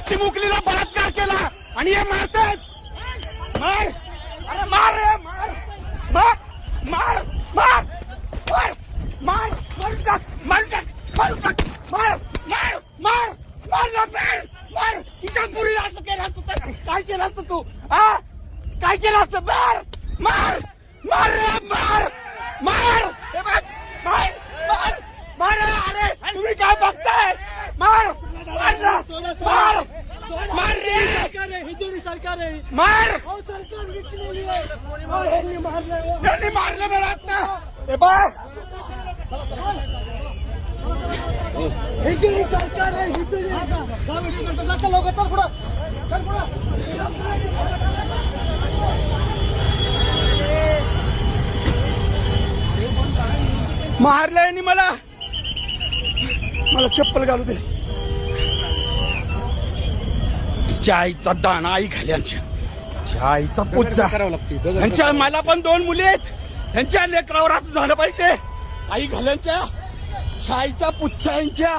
चिमुकलीला बलात्कार केला आणि हे मारतात. मार, अरे मार रे, मार मार मार मार मार मार मारून टाक, मारून टाक, मारून टाक, मार मार मार मार ना, मार मार. तुझ्या मुलीला असं केलं असतं तर काय केलं असतं तू? हा, काय केलं असतं? मार मार मार रे, मार मार. हे बघ, मार मार मार. अरे तुम्ही काय बघताय? मार मार ना, मार मार रे. सरकार आहे. मार. सरकार विकलेली आहे. यांनी मारलं. यांनी मारलं मला आता. हे बघ, हिजडी सरकार आहे. हिजडी. चल लवकर, चल पुढं, चल पुढं. मारलं यांनी मला. मला चप्पल घालू दे. तिच्या आईचा दाना आई घाल्यांच्या, तिच्या आईचा पुच्चा. यांच्या मला पण 2 मुली आहेत. यांच्या लेकरावर असं झालं पाहिजे. आई घाल्यांच्या, आईचा पुच्चा यांच्या.